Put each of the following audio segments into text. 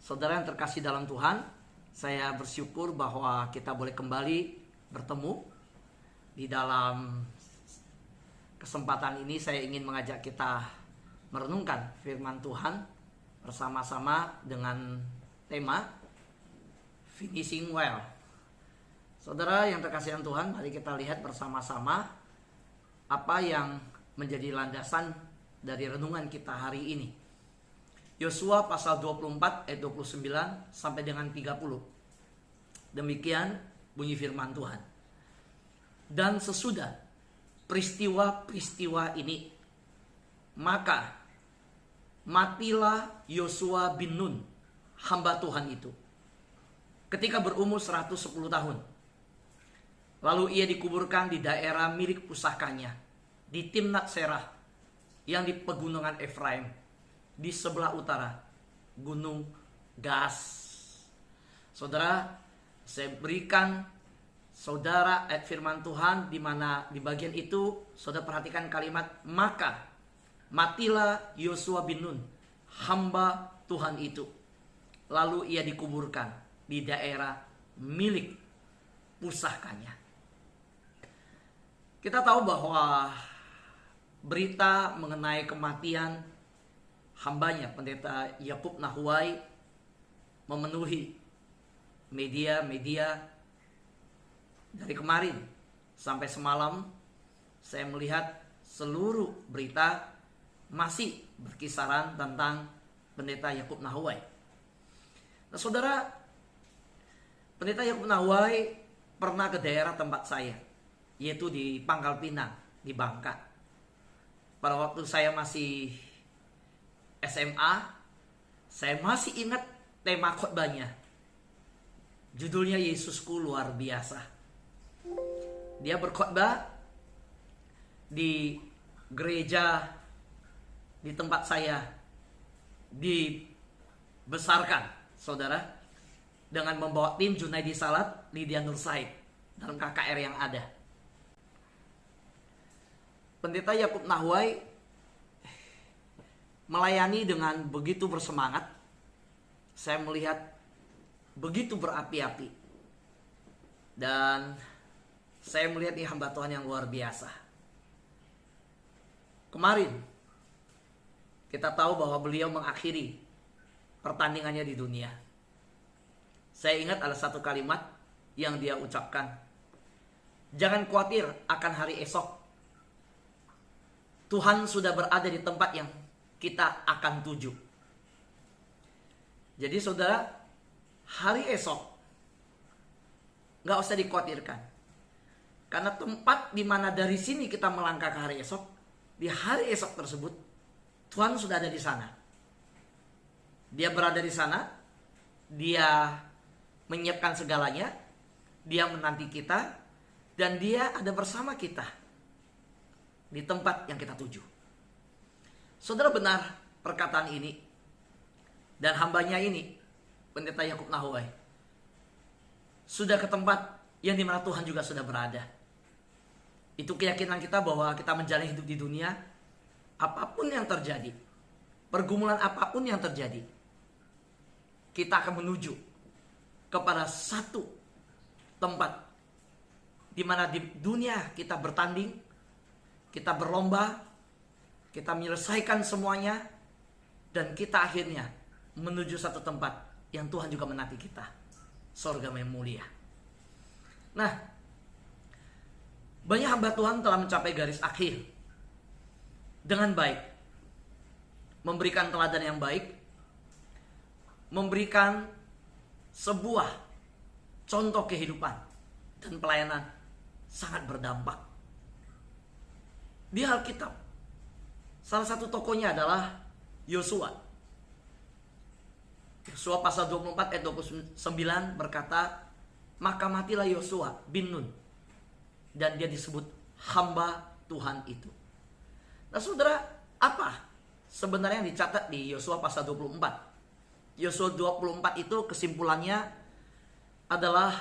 Saudara yang terkasih dalam Tuhan, saya bersyukur bahwa kita boleh kembali bertemu. Di dalam kesempatan ini saya ingin mengajak kita merenungkan firman Tuhan bersama-sama dengan tema Finishing Well. Saudara yang terkasih dalam Tuhan, mari kita lihat bersama-sama apa yang menjadi landasan dari renungan kita hari ini. Yosua pasal 24 ayat 29 sampai dengan 30. Demikian bunyi firman Tuhan. Dan sesudah peristiwa-peristiwa ini, maka matilah Yosua bin Nun, hamba Tuhan itu, ketika berumur 110 tahun. Lalu ia dikuburkan di daerah milik pusakanya, di Timnat Serah, yang di pegunungan Efraim, di sebelah utara Gunung Gaas. Saudara, saya berikan saudara ayat firman Tuhan di mana di bagian itu saudara perhatikan kalimat maka matilah Yosua bin Nun, hamba Tuhan itu. Lalu ia dikuburkan di daerah milik pusakanya. Kita tahu bahwa berita mengenai kematian hambanya pendeta Yakub Nahuai memenuhi media-media dari kemarin sampai semalam. Saya melihat seluruh berita masih berkisaran tentang pendeta Yakub Nahuai. Nah, saudara, pendeta Yakub Nahuai pernah ke daerah tempat saya, yaitu di Pangkal Pinang, di Bangka. Pada waktu saya masih SMA, saya masih ingat tema khotbahnya. Judulnya Yesusku Luar Biasa. Dia berkhotbah di gereja di tempat saya dibesarkan, saudara, dengan membawa tim Junaidi Salat, Lydia Nur Said dalam KKR yang ada. Pendeta Yakub Nahuai melayani dengan begitu bersemangat. Saya melihat begitu berapi-api. Dan saya melihat ini hamba Tuhan yang luar biasa. Kemarin kita tahu bahwa beliau mengakhiri pertandingannya di dunia. Saya ingat ada satu kalimat yang dia ucapkan. Jangan khawatir akan hari esok. Tuhan sudah berada di tempat yang kita akan tuju. Jadi saudara, hari esok gak usah dikhawatirkan. Karena tempat di mana dari sini kita melangkah ke hari esok, di hari esok tersebut Tuhan sudah ada di sana. Dia berada di sana, dia menyiapkan segalanya, dia menanti kita, dan dia ada bersama kita di tempat yang kita tuju. Saudara, benar perkataan ini. Dan hambanya ini, pendeta Yakub Nahuai, sudah ke tempat yang dimana Tuhan juga sudah berada. Itu keyakinan kita bahwa kita menjalani hidup di dunia, apapun yang terjadi, pergumulan apapun yang terjadi, kita akan menuju kepada satu tempat di mana di dunia kita bertanding, kita berlomba, kita menyelesaikan semuanya, dan kita akhirnya menuju satu tempat yang Tuhan juga menanti kita, surga yang mulia. Nah, banyak hamba Tuhan telah mencapai garis akhir dengan baik, memberikan teladan yang baik, memberikan sebuah contoh kehidupan dan pelayanan sangat berdampak. Di Alkitab, salah satu tokohnya adalah Yosua. Yosua pasal 24 ayat 29 berkata, maka matilah Yosua bin Nun, dan dia disebut hamba Tuhan itu. Nah saudara, apa sebenarnya yang dicatat di Yosua pasal 24? Yosua 24 itu kesimpulannya adalah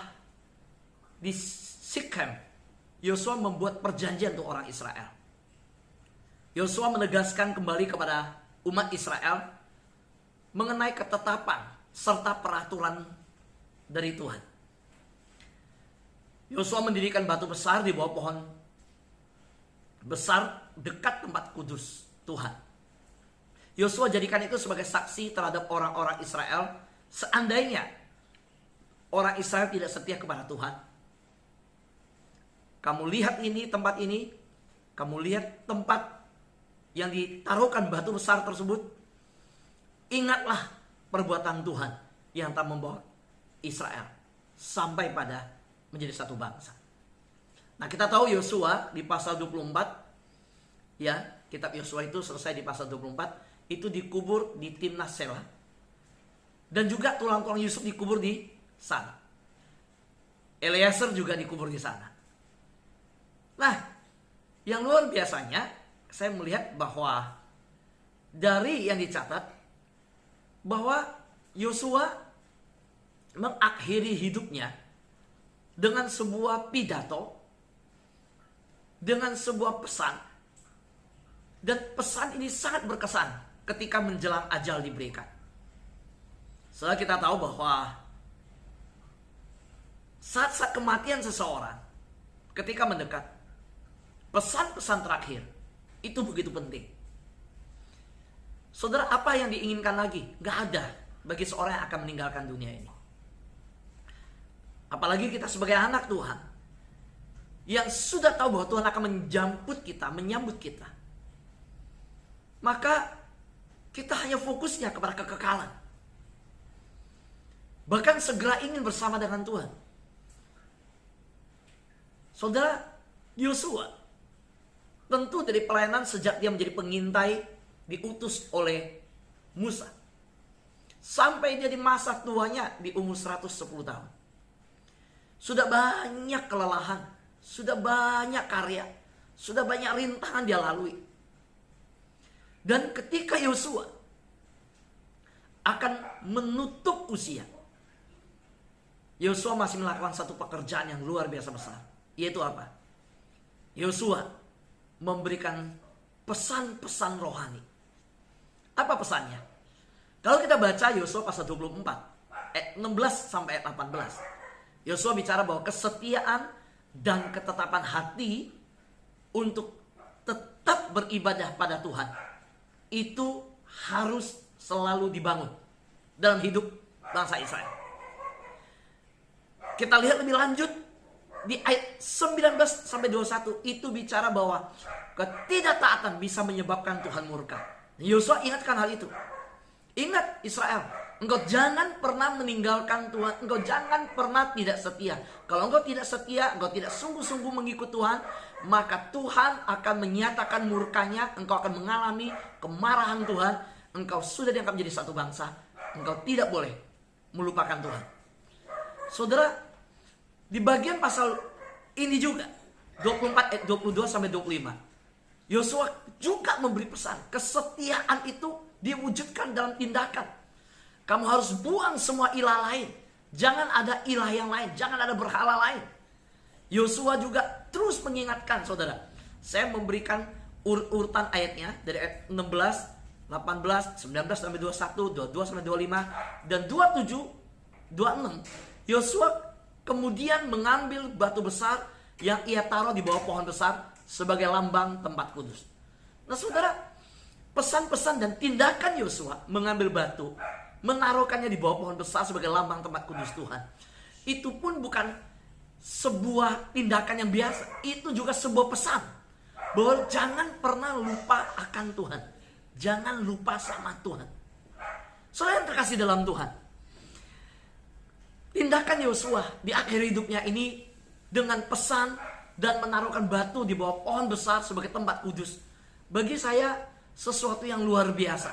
di Sikhem, Yosua membuat perjanjian untuk orang Israel. Yosua menegaskan kembali kepada umat Israel mengenai ketetapan serta peraturan dari Tuhan. Yosua mendirikan batu besar di bawah pohon besar dekat tempat kudus Tuhan. Yosua jadikan itu sebagai saksi terhadap orang-orang Israel seandainya orang Israel tidak setia kepada Tuhan. Kamu lihat ini, tempat ini, kamu lihat tempat yang ditaruhkan batu besar tersebut, ingatlah perbuatan Tuhan yang telah membawa Israel sampai pada menjadi satu bangsa. Nah, kita tahu Yosua di pasal 24, ya, kitab Yosua itu selesai di pasal 24, itu dikubur di Timnas Sela. Dan juga tulang-tulang Yusuf dikubur di sana. Eliezer juga dikubur di sana. Nah, yang luar biasanya, saya melihat bahwa dari yang dicatat, bahwa Yosua mengakhiri hidupnya dengan sebuah pidato, dengan sebuah pesan. Dan pesan ini sangat berkesan ketika menjelang ajal diberikan. Setelah kita tahu bahwa saat-saat kematian seseorang ketika mendekat, pesan-pesan terakhir itu begitu penting. Saudara, apa yang diinginkan lagi? Gak ada bagi seorang yang akan meninggalkan dunia ini. Apalagi kita sebagai anak Tuhan, yang sudah tahu bahwa Tuhan akan menjemput kita, menyambut kita. Maka kita hanya fokusnya kepada kekekalan. Bahkan segera ingin bersama dengan Tuhan. Saudara, Yosua tentu dari pelayanan sejak dia menjadi pengintai, diutus oleh Musa, sampai dia di masa tuanya di umur 110 tahun. Sudah banyak kelelahan, sudah banyak karya, sudah banyak rintangan dia lalui. Dan ketika Yosua akan menutup usia, Yosua masih melakukan satu pekerjaan yang luar biasa besar. Yaitu apa? Yosua memberikan pesan-pesan rohani. Apa pesannya? Kalau kita baca Yosua pasal 24, ayat 16 sampai ayat 18. Yosua bicara bahwa kesetiaan dan ketetapan hati untuk tetap beribadah pada Tuhan itu harus selalu dibangun dalam hidup bangsa Israel. Kita lihat lebih lanjut di ayat 19 sampai 21, itu bicara bahwa ketidaktaatan bisa menyebabkan Tuhan murka. Yosua ingatkan hal itu. Ingat Israel, engkau jangan pernah meninggalkan Tuhan, engkau jangan pernah tidak setia. Kalau engkau tidak setia, engkau tidak sungguh-sungguh mengikut Tuhan, maka Tuhan akan menyatakan murkanya, engkau akan mengalami kemarahan Tuhan, engkau sudah dianggap menjadi satu bangsa, engkau tidak boleh melupakan Tuhan. Saudara, di bagian pasal ini juga 24 ayat 22 sampai 25, Yosua juga memberi pesan, kesetiaan itu diwujudkan dalam tindakan. Kamu harus buang semua ilah lain. Jangan ada ilah yang lain, jangan ada berhala lain. Yosua juga terus mengingatkan, saudara. Saya memberikan urutan ayatnya dari ayat 16, 18, 19 sampai 21, 22 sampai 25 dan 27, 26. Yosua kemudian mengambil batu besar yang ia taruh di bawah pohon besar sebagai lambang tempat kudus. Nah, saudara, pesan-pesan dan tindakan Yosua mengambil batu, menaruhkannya di bawah pohon besar sebagai lambang tempat kudus Tuhan, itu pun bukan sebuah tindakan yang biasa. Itu juga sebuah pesan bahwa jangan pernah lupa akan Tuhan, jangan lupa sama Tuhan. Saudara yang terkasih dalam Tuhan, tindakan Yosua di akhir hidupnya ini dengan pesan dan menaruhkan batu di bawah pohon besar sebagai tempat kudus, bagi saya sesuatu yang luar biasa.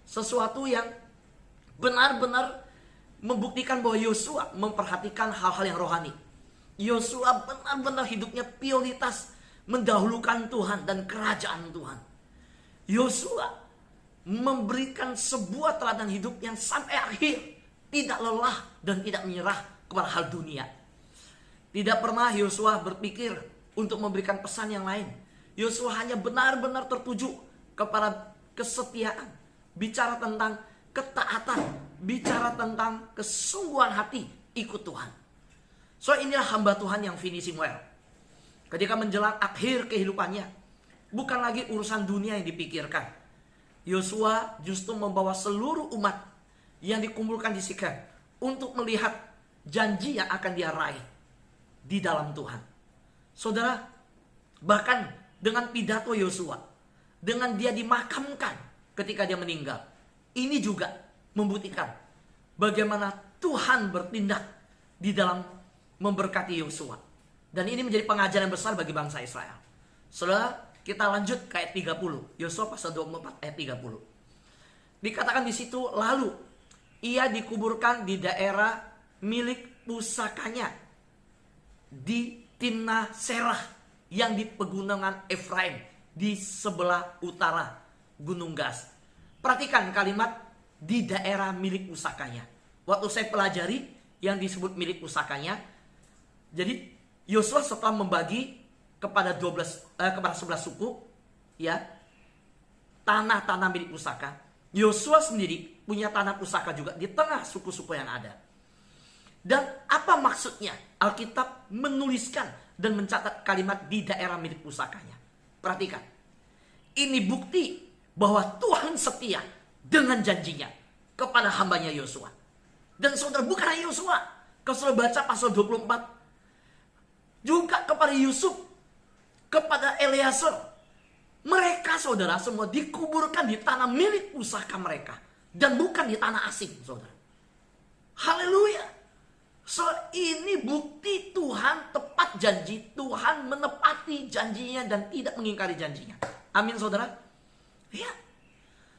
Sesuatu yang benar-benar membuktikan bahwa Yosua memperhatikan hal-hal yang rohani. Yosua benar-benar hidupnya prioritas mendahulukan Tuhan dan kerajaan Tuhan. Yosua memberikan sebuah teladan hidup yang sampai akhir tidak lelah dan tidak menyerah kepada hal dunia. Tidak pernah Yosua berpikir untuk memberikan pesan yang lain. Yosua hanya benar-benar tertuju kepada kesetiaan. Bicara tentang ketaatan bicara tentang kesungguhan hati ikut Tuhan. So inilah hamba Tuhan yang finishing well. Ketika menjelang akhir kehidupannya, bukan lagi urusan dunia yang dipikirkan. Yosua justru membawa seluruh umat yang dikumpulkan di Sikem untuk melihat janji yang akan dia raih di dalam Tuhan. Saudara, bahkan dengan pidato Yosua, dengan dia dimakamkan ketika dia meninggal, ini juga membuktikan bagaimana Tuhan bertindak di dalam memberkati Yosua. Dan ini menjadi pengajaran besar bagi bangsa Israel. Saudara, kita lanjut ke ayat 30. Yosua pasal 24 ayat 30. Dikatakan di situ, lalu ia dikuburkan di daerah milik pusakanya di Timnah Serah yang di pegunungan Efraim di sebelah utara Gunung Gas. Perhatikan kalimat di daerah milik pusakanya. Waktu saya pelajari yang disebut milik pusakanya, jadi Yosua setelah membagi kepada 11 suku, ya, tanah-tanah milik pusaka. Yosua sendiri punya tanah pusaka juga di tengah suku-suku yang ada. Dan apa maksudnya Alkitab menuliskan dan mencatat kalimat di daerah milik pusakanya? Perhatikan. Ini bukti bahwa Tuhan setia dengan janjinya kepada hambanya Yosua. Dan saudara, bukan hanya Yosua. Kalau saudara baca pasal 24, juga kepada Yusuf, kepada Eleazar. Mereka saudara semua dikuburkan di tanah milik pusaka mereka. Dan bukan di tanah asing saudara. Haleluya. So ini bukti Tuhan tepat janji. Tuhan menepati janjinya dan tidak mengingkari janjinya. Amin saudara. Ya.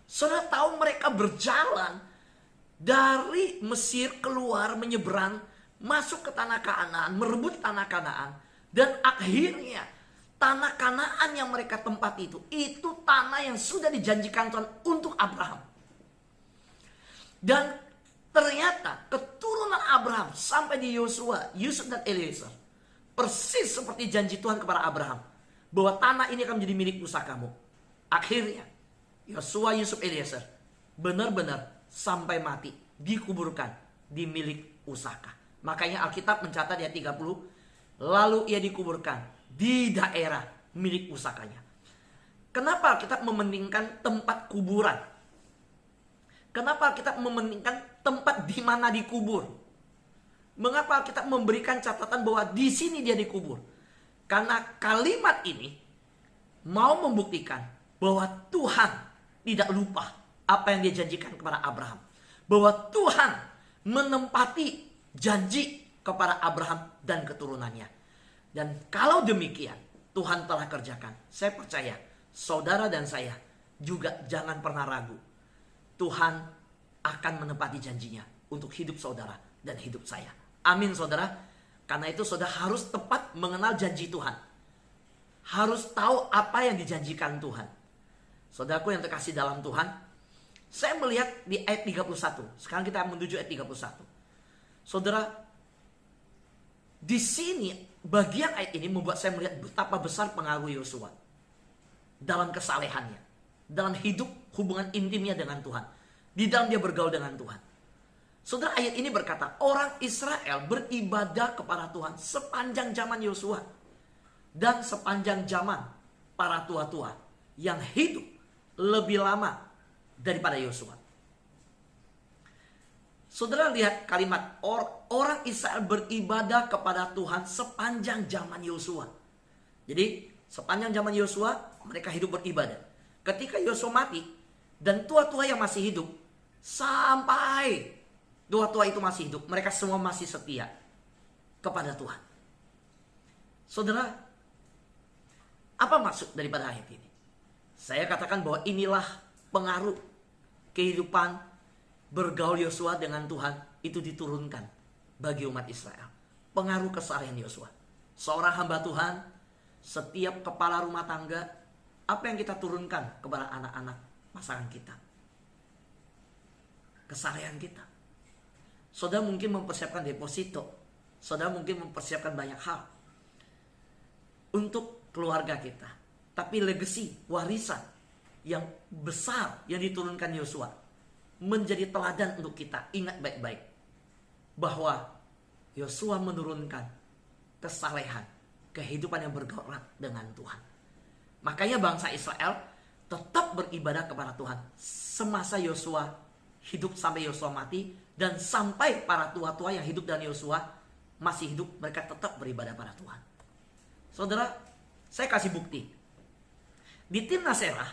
Saudara tahu mereka berjalan dari Mesir keluar menyeberang, masuk ke tanah Kanaan, merebut tanah Kanaan. Dan akhirnya tanah Kanaan yang mereka tempati itu tanah yang sudah dijanjikan Tuhan untuk Abraham. Dan ternyata keturunan Abraham sampai di Yosua, Yusuf dan Eliezer, persis seperti janji Tuhan kepada Abraham, bahwa tanah ini akan menjadi milik pusakamu. Akhirnya Yosua, Yusuf, Eliezer benar-benar sampai mati dikuburkan di milik pusaka. Makanya Alkitab mencatat di ayat 30, lalu ia dikuburkan di daerah milik pusakanya. Kenapa Alkitab mementingkan tempat kuburan? Kenapa Alkitab mementingkan tempat di mana dikubur? Mengapa Alkitab memberikan catatan bahwa di sini dia dikubur? Karena kalimat ini mau membuktikan bahwa Tuhan tidak lupa apa yang dia janjikan kepada Abraham. Bahwa Tuhan menempati janji kepada Abraham dan keturunannya. Dan kalau demikian Tuhan telah kerjakan, saya percaya saudara dan saya juga jangan pernah ragu. Tuhan akan menepati janjinya untuk hidup saudara dan hidup saya. Amin saudara. Karena itu saudara harus tepat mengenal janji Tuhan. Harus tahu apa yang dijanjikan Tuhan. Saudaraku yang terkasih dalam Tuhan, saya melihat di ayat 31. Sekarang kita menuju ayat 31. Saudara, di sini bagian ayat ini membuat saya melihat betapa besar pengaruh Yosua dalam kesalehannya, dalam hidup hubungan intimnya dengan Tuhan, di dalam dia bergaul dengan Tuhan. Saudara, ayat ini berkata, orang Israel beribadah kepada Tuhan sepanjang zaman Yosua dan sepanjang zaman para tua-tua yang hidup lebih lama daripada Yosua. Saudara lihat kalimat orang Israel beribadah kepada Tuhan sepanjang zaman Yosua. Jadi sepanjang zaman Yosua mereka hidup beribadah. Ketika Yosua mati dan tua-tua yang masih hidup, sampai tua-tua itu masih hidup, mereka semua masih setia kepada Tuhan. Saudara, apa maksud daripada ayat ini? Saya katakan bahwa inilah pengaruh kehidupan bergaul Yosua dengan Tuhan itu diturunkan bagi umat Israel. Pengaruh kesalehan Yosua. Seorang hamba Tuhan, setiap kepala rumah tangga, apa yang kita turunkan kepada anak-anak pasangan kita? Kesalehan kita. Saudara mungkin mempersiapkan deposito. Saudara mungkin mempersiapkan banyak hal untuk keluarga kita. Tapi legacy, warisan yang besar yang diturunkan Yosua menjadi teladan untuk kita. Ingat baik-baik bahwa Yosua menurunkan kesalehan, kehidupan yang bergerak dengan Tuhan. Makanya bangsa Israel tetap beribadah kepada Tuhan semasa Yosua hidup sampai Yosua mati, dan sampai para tua-tua yang hidup dan Yosua masih hidup, mereka tetap beribadah pada Tuhan. Saudara, saya kasih bukti. Di Timnah Serah,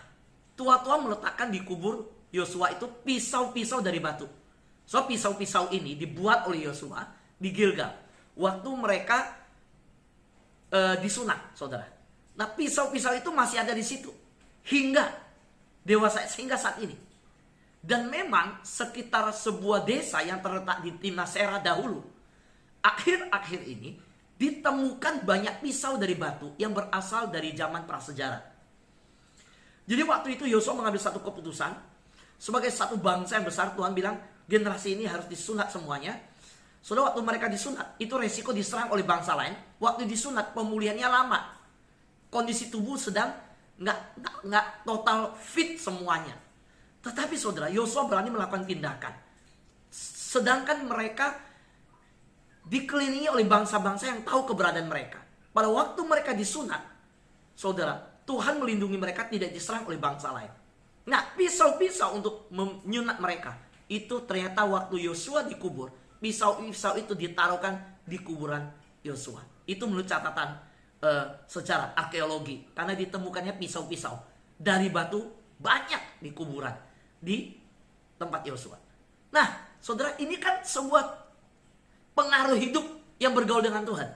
tua-tua meletakkan di kubur Yosua itu pisau-pisau dari batu. So pisau-pisau ini dibuat oleh Yosua di Gilgal waktu mereka disunat, saudara. Nah, pisau-pisau itu masih ada di situ hingga saat ini. Dan memang sekitar sebuah desa yang terletak di Timnah Serah dahulu, akhir-akhir ini ditemukan banyak pisau dari batu yang berasal dari zaman prasejarah. Jadi waktu itu Yosua mengambil satu keputusan. Sebagai satu bangsa yang besar, Tuhan bilang generasi ini harus disunat semuanya. Saudara, waktu mereka disunat, itu resiko diserang oleh bangsa lain. Waktu disunat, pemulihannya lama. Kondisi tubuh sedang nggak total fit semuanya. Tetapi saudara, Yosua berani melakukan tindakan. Sedangkan mereka dikelilingi oleh bangsa-bangsa yang tahu keberadaan mereka. Pada waktu mereka disunat, saudara, Tuhan melindungi mereka tidak diserang oleh bangsa lain. Nah, pisau-pisau untuk menyunat mereka, itu ternyata waktu Yosua dikubur, pisau-pisau itu ditaruhkan di kuburan Yosua. Itu menurut catatan sejarah arkeologi, karena ditemukannya pisau-pisau dari batu banyak di kuburan di tempat Yosua. Nah, saudara, ini kan sebuah pengaruh hidup yang bergaul dengan Tuhan.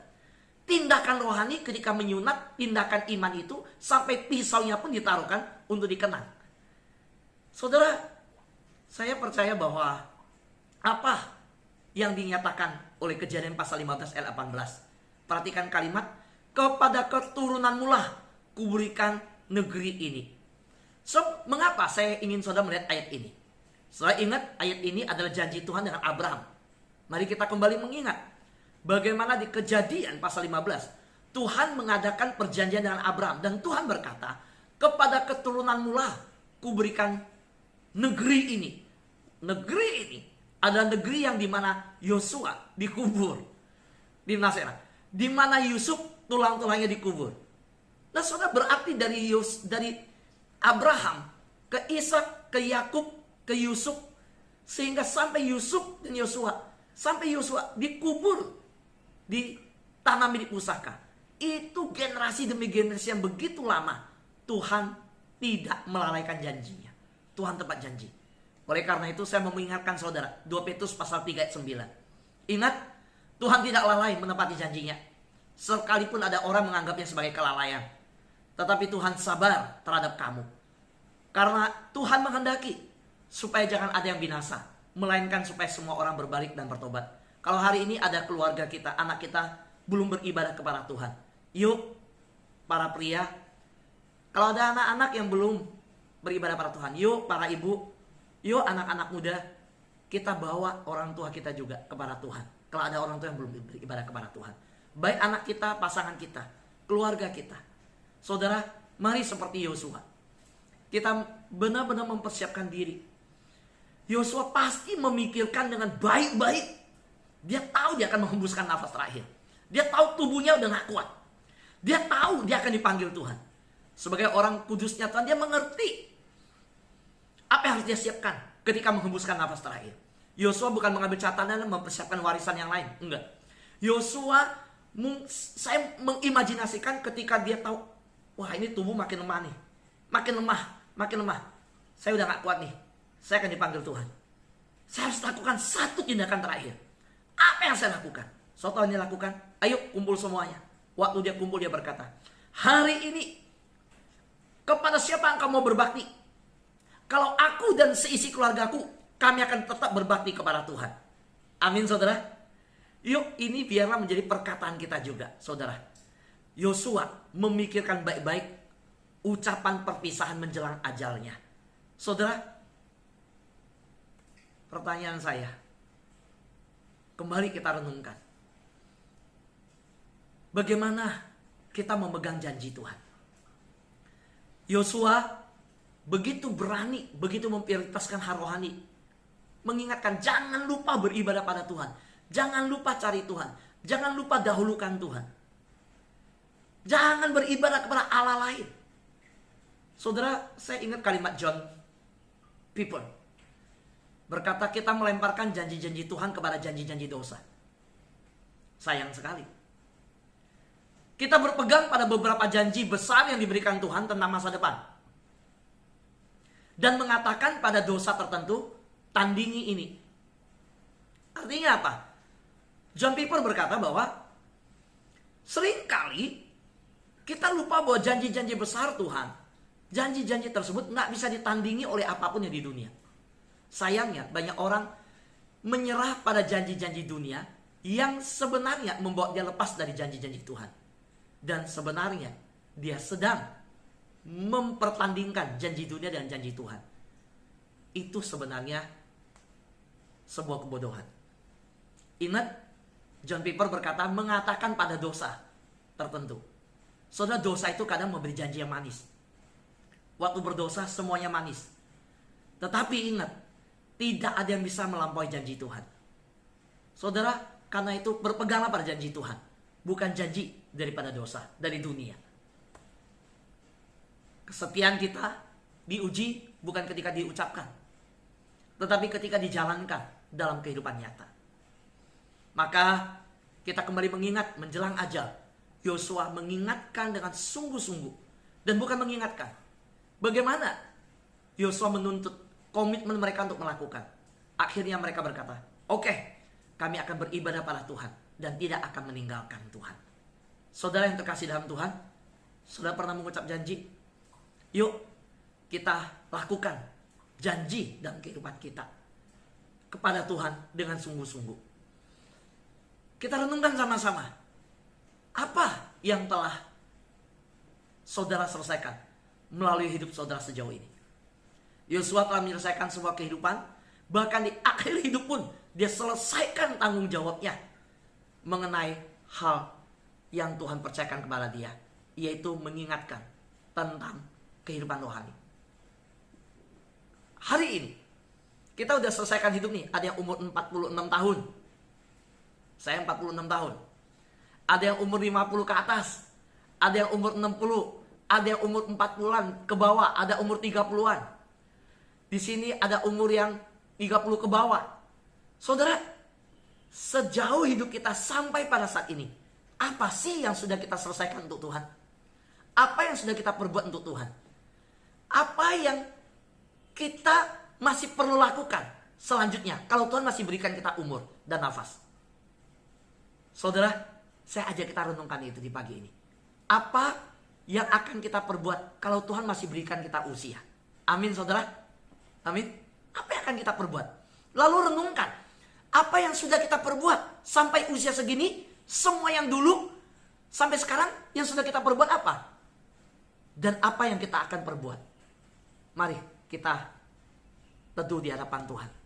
Tindakan rohani ketika menyunat, tindakan iman itu sampai pisaunya pun ditaruhkan untuk dikenang. Saudara, saya percaya bahwa apa yang dinyatakan oleh Kejadian pasal 15 ayat 18. Perhatikan kalimat, kepada keturunanmu lah kuberikan negeri ini. So, mengapa saya ingin saudara melihat ayat ini? Saya ingat ayat ini adalah janji Tuhan dengan Abraham. Mari kita kembali mengingat bagaimana di Kejadian pasal 15 Tuhan mengadakan perjanjian dengan Abraham, dan Tuhan berkata, kepada keturunanmu lah kuberikan negeri ini. Negeri ini adalah negeri yang dimana Yosua dikubur di Nasera, dimana Yusuf tulang-tulangnya dikubur. Nah, saudara, berarti dari Abraham ke Ishak, ke Yakub, ke Yusuf, sehingga sampai Yusuf dan Yosua, sampai Yosua dikubur di tanah milik pusaka. Itu generasi demi generasi yang begitu lama. Tuhan tidak melalaikan janjinya. Tuhan tepat janji. Oleh karena itu saya mau mengingatkan saudara, 2 Petrus pasal 3 ayat 9. Ingat, Tuhan tidak lalai menepati janjinya. Sekalipun ada orang menganggapnya sebagai kelalaian, tetapi Tuhan sabar terhadap kamu. Karena Tuhan menghendaki supaya jangan ada yang binasa, melainkan supaya semua orang berbalik dan bertobat. Kalau hari ini ada keluarga kita, anak kita belum beribadah kepada Tuhan, yuk para pria, kalau ada anak-anak yang belum beribadah pada Tuhan, yuk para ibu, yuk anak-anak muda, kita bawa orang tua kita juga kepada Tuhan. Kalau ada orang tua yang belum beribadah kepada Tuhan, baik anak kita, pasangan kita, keluarga kita. Saudara, mari seperti Yosua, kita benar-benar mempersiapkan diri. Yosua pasti memikirkan dengan baik-baik. Dia tahu dia akan menghembuskan nafas terakhir. Dia tahu tubuhnya udah gak kuat. Dia tahu dia akan dipanggil Tuhan. Sebagai orang kudusnya Tuhan, dia mengerti apa yang harus dia siapkan ketika menghembuskan nafas terakhir. Yosua bukan mengambil catatan dan mempersiapkan warisan yang lain. Enggak. Yosua, saya mengimajinasikan ketika dia tahu, wah ini tubuh makin lemah nih. Makin lemah. Saya udah gak kuat nih. Saya akan dipanggil Tuhan. Saya harus lakukan satu tindakan terakhir. Apa yang saya lakukan? So tahu yang dia lakukan? Ayo kumpul semuanya. Waktu dia kumpul, dia berkata, hari ini kepada siapa engkau mau berbakti? Kalau aku dan seisi keluargaku, kami akan tetap berbakti kepada Tuhan. Amin, saudara. Yuk, ini biarlah menjadi perkataan kita juga, saudara. Yosua memikirkan baik-baik ucapan perpisahan menjelang ajalnya. Saudara, pertanyaan saya, kembali kita renungkan. Bagaimana kita memegang janji Tuhan? Yosua begitu berani, begitu memprioritaskan hal rohani. mengingatkan jangan lupa beribadah pada Tuhan. Jangan lupa cari Tuhan. Jangan lupa dahulukan Tuhan. Jangan beribadah kepada Allah lain. Saudara, saya ingat kalimat John Piper. Berkata kita melemparkan janji-janji Tuhan kepada janji-janji dosa. Sayang sekali. Kita berpegang pada beberapa janji besar yang diberikan Tuhan tentang masa depan. Dan mengatakan pada dosa tertentu, tandingi ini. Artinya apa? John Piper berkata bahwa seringkali kita lupa bahwa janji-janji besar Tuhan, janji-janji tersebut nggak bisa ditandingi oleh apapun yang di dunia. Sayangnya banyak orang menyerah pada janji-janji dunia yang sebenarnya membawa dia lepas dari janji-janji Tuhan. Dan sebenarnya dia sedang mempertandingkan janji dunia dan janji Tuhan. Itu sebenarnya sebuah kebodohan. Ingat, John Piper berkata mengatakan pada dosa tertentu. Saudara, dosa itu kadang memberi janji yang manis. Waktu berdosa semuanya manis. Tetapi ingat, tidak ada yang bisa melampaui janji Tuhan. Saudara, karena itu berpeganglah pada janji Tuhan. Bukan janji daripada dosa, dari dunia. Kesetiaan kita diuji bukan ketika diucapkan, tetapi ketika dijalankan dalam kehidupan nyata. Maka kita kembali mengingat menjelang ajal. Yosua mengingatkan dengan sungguh-sungguh. Dan bukan mengingatkan. Bagaimana Yosua menuntut komitmen mereka untuk melakukan. Akhirnya mereka berkata, oke, kami akan beribadah pada Tuhan. Dan tidak akan meninggalkan Tuhan. Saudara yang terkasih dalam Tuhan, saudara pernah mengucap janji? Yuk, kita lakukan janji dalam kehidupan kita kepada Tuhan dengan sungguh-sungguh. Kita renungkan sama-sama. Apa yang telah saudara selesaikan melalui hidup saudara sejauh ini? Yosua telah menyelesaikan sebuah kehidupan. Bahkan di akhir hidup pun dia selesaikan tanggung jawabnya mengenai hal yang Tuhan percayakan kepada dia, yaitu mengingatkan tentang kehidupan rohani. Hari ini kita udah selesaikan hidup nih. Ada yang umur 46 tahun. Saya 46 tahun. Ada yang umur 50 ke atas. Ada yang umur 60. Ada yang umur 40-an ke bawah. Ada umur 30-an. Di sini ada umur yang 30 ke bawah. Saudara, sejauh hidup kita sampai pada saat ini, apa sih yang sudah kita selesaikan untuk Tuhan? Apa yang sudah kita perbuat untuk Tuhan? Apa yang kita masih perlu lakukan selanjutnya kalau Tuhan masih berikan kita umur dan nafas? Saudara, saya ajak kita renungkan itu di pagi ini. Apa yang akan kita perbuat kalau Tuhan masih berikan kita usia? Amin, saudara. Amin. Apa yang akan kita perbuat? Lalu renungkan. Apa yang sudah kita perbuat sampai usia segini? Semua yang dulu sampai sekarang yang sudah kita perbuat apa? Dan apa yang kita akan perbuat? Mari kita teduh di hadapan Tuhan.